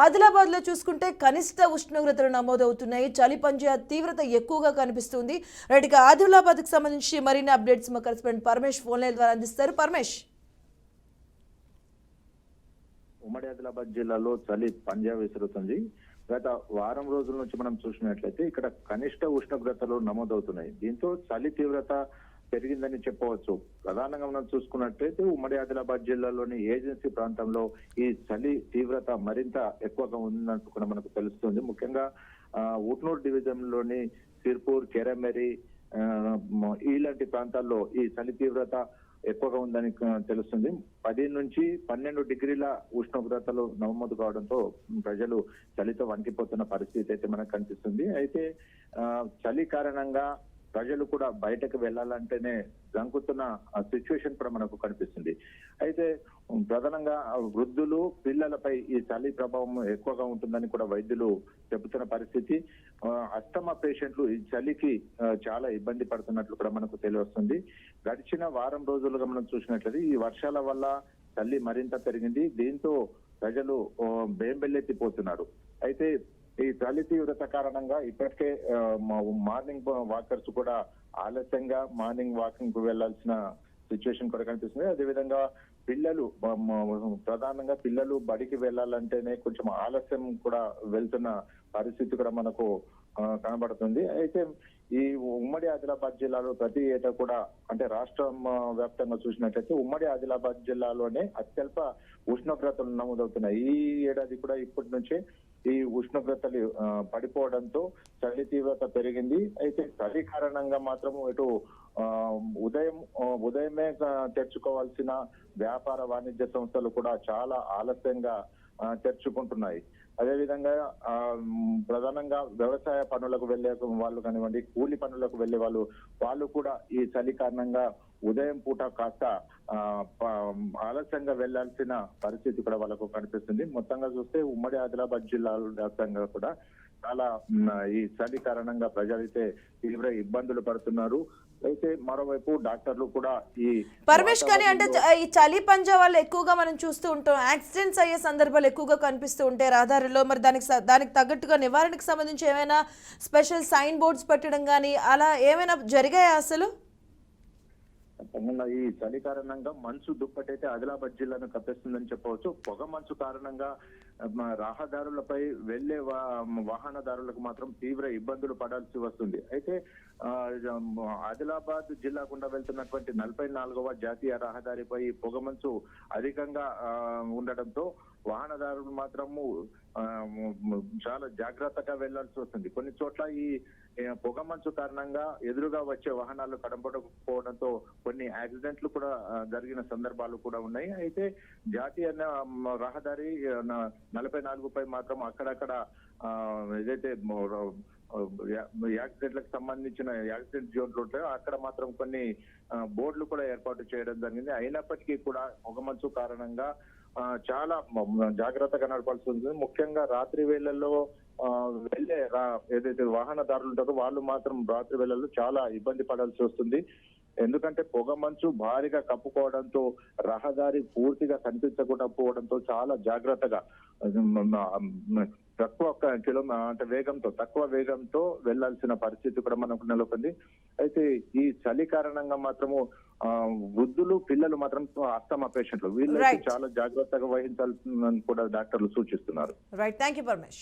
ఆదిలాబాద్లో చూసుకుంటే కనిష్ట ఉష్ణోగ్రతలు నమోదవుతున్నాయి. చలి పంజా తీవ్రత ఎక్కువగా కనిపిస్తుంది. రైట్గా ఆదిలాబాద్కి సంబంధించి మరిన్ని అప్డేట్స్ మా కరెస్పాండెంట్ పరమేష్ ఫోన్ లైన్ ద్వారా అందిస్తారు. పరమేష్, ఉమ్మడి ఆదిలాబాద్ జిల్లాలో చలి పంజా విసురుతుంది. గత వారం రోజుల నుంచి మనం చూసినట్లయితే ఇక్కడ కనిష్ట ఉష్ణోగ్రతలు నమోదవుతున్నాయి. దీంతో చలి తీవ్రత పెరిగిందని చెప్పవచ్చు. ప్రధానంగా మనం చూసుకున్నట్లయితే ఉమ్మడి ఆదిలాబాద్ జిల్లాలోని ఏజెన్సీ ప్రాంతంలో ఈ చలి తీవ్రత మరింత ఎక్కువగా ఉందన్నట్టు కూడా మనకు తెలుస్తుంది. ముఖ్యంగా ఉట్నూర్ డివిజన్ లోని సిర్పూర్, కెరమెరి ఇలాంటి ప్రాంతాల్లో ఈ చలి తీవ్రత ఎక్కువగా ఉందని తెలుస్తుంది. 10 నుంచి 12 డిగ్రీల ఉష్ణోగ్రతలు నమోదు కావడంతో ప్రజలు చలితో వణికిపోతున్న పరిస్థితి అయితే మనకు కనిపిస్తుంది. అయితే చలి కారణంగా ప్రజలు కూడా బయటకు వెళ్లాలంటేనే జంకుతున్న సిచ్యువేషన్ కూడా మనకు కనిపిస్తుంది. అయితే ప్రధానంగా వృద్ధులు, పిల్లలపై ఈ చలి ప్రభావం ఎక్కువగా ఉంటుందని కూడా వైద్యులు చెబుతున్న పరిస్థితి. అస్తమా పేషెంట్లు ఈ చలికి చాలా ఇబ్బంది పడుతున్నట్లు కూడా మనకు తెలియవస్తుంది. గడిచిన వారం రోజులుగా మనం చూసినట్లయితే ఈ వర్షాల వల్ల చలి మరింత పెరిగింది. దీంతో ప్రజలు బేంబెల్లెత్తిపోతున్నారు. అయితే ఈ చలి తీవ్రత కారణంగా ఇప్పటికే మార్నింగ్ వాకర్స్ కూడా ఆలస్యంగా మార్నింగ్ వాకింగ్ కు వెళ్లాల్సిన సిచ్యువేషన్ కూడా కనిపిస్తుంది. అదేవిధంగా పిల్లలు, ప్రధానంగా పిల్లలు బడికి వెళ్లాలంటేనే కొంచెం ఆలస్యం కూడా వెళ్తున్న పరిస్థితి కూడా మనకు కనబడుతుంది. అయితే ఈ ఉమ్మడి ఆదిలాబాద్ జిల్లాలో ప్రతి ఏటా కూడా, అంటే రాష్ట్రం వ్యాప్తంగా చూసినట్లయితే ఉమ్మడి ఆదిలాబాద్ జిల్లాలోనే అత్యల్ప ఉష్ణోగ్రతలు నమోదవుతున్నాయి. ఈ ఏడాది కూడా ఇప్పటి నుంచే ఈ ఉష్ణోగ్రతలు పడిపోవడంతో చలి తీవ్రత పెరిగింది. అయితే చలి కారణంగా మాత్రం ఇటు ఉదయమే తెరుచుకోవాల్సిన వ్యాపార వాణిజ్య సంస్థలు కూడా చాలా ఆలస్యంగా తెరుచుకుంటున్నాయి. అదేవిధంగా ప్రధానంగా వ్యవసాయ పనులకు వెళ్లే వాళ్ళు కానివ్వండి, కూలి పనులకు వెళ్లే వాళ్ళు కూడా ఈ చలి కారణంగా ఉదయం పూట కాస్త ఆలస్యంగా వెళ్లాల్సిన పరిస్థితి కూడా వాళ్ళకు కనిపిస్తుంది. మొత్తంగా చూస్తే ఉమ్మడి ఆదిలాబాద్ జిల్లా వ్యాప్తంగా కూడా చాలా ఈ చలి కారణంగా ప్రజలైతే తీవ్ర ఇబ్బందులు పడుతున్నారు. అయితే మరోవైపు డాక్టర్లు కూడా ఈ పరమేష్ కానీ అంటే ఈ చలి పంజా వల్ల ఎక్కువగా మనం చూస్తూ ఉంటాం, యాక్సిడెంట్స్ అయ్యే సందర్భాలు ఎక్కువగా కనిపిస్తూ ఉంటాయి రహదారుల్లో. మరి దానికి తగ్గట్టుగా నివారణకు సంబంధించి ఏమైనా స్పెషల్ సైన్ బోర్డ్స్ పెట్టడం కానీ అలా ఏమైనా జరిగాయా అసలు? ఈ చలి కారణంగా మంచు దుప్పటైతే ఆదిలాబాద్ జిల్లాను కప్పేస్తుందని చెప్పవచ్చు. పొగ మంచు కారణంగా రహదారులపై వెళ్లే వాహనదారులకు మాత్రం తీవ్ర ఇబ్బందులు పడాల్సి వస్తుంది. అయితే ఆదిలాబాద్ జిల్లా గుండా వెళ్తున్నటువంటి 44వ జాతీయ రహదారిపై పొగ మంచు అధికంగా ఉండడంతో వాహనదారులు మాత్రము చాలా జాగ్రత్తగా వెళ్లాల్సి వస్తుంది. కొన్ని చోట్ల ఈ పొగ మంచు కారణంగా ఎదురుగా వచ్చే వాహనాలు కనబడకపోవడంతో కొన్ని యాక్సిడెంట్లు కూడా జరిగిన సందర్భాలు కూడా ఉన్నాయి. అయితే జాతీయ రహదారి 44పై మాత్రం అక్కడక్కడ ఏదైతే యాక్సిడెంట్లకు సంబంధించిన యాక్సిడెంట్ జోన్లు ఉంటాయో అక్కడ మాత్రం కొన్ని బోర్డులు కూడా ఏర్పాటు చేయడం జరిగింది. అయినప్పటికీ కూడా పొగమంచు కారణంగా చాలా జాగ్రత్తగా నడపాల్సి ఉంటుంది. ముఖ్యంగా రాత్రి వేళల్లో వెళ్లే ఏదైతే వాహనదారులు ఉంటారో వాళ్ళు మాత్రం రాత్రి వేళల్లో చాలా ఇబ్బంది పడాల్సి వస్తుంది. ఎందుకంటే పొగ మంచు భారీగా కప్పుకోవడంతో రహదారి పూర్తిగా కనిపించకుండా పోవడంతో చాలా జాగ్రత్తగా తక్కువ వేగంతో వెళ్లాల్సిన పరిస్థితి కూడా మనకు నెలకొంది. అయితే ఈ చలి కారణంగా మాత్రము వృద్ధులు, పిల్లలు మాత్రం అస్తమా పేషెంట్లు వీళ్ళకి చాలా జాగ్రత్తగా వహించాల్సిందని కూడా డాక్టర్లు సూచిస్తున్నారు. Right, thank you Paramesh.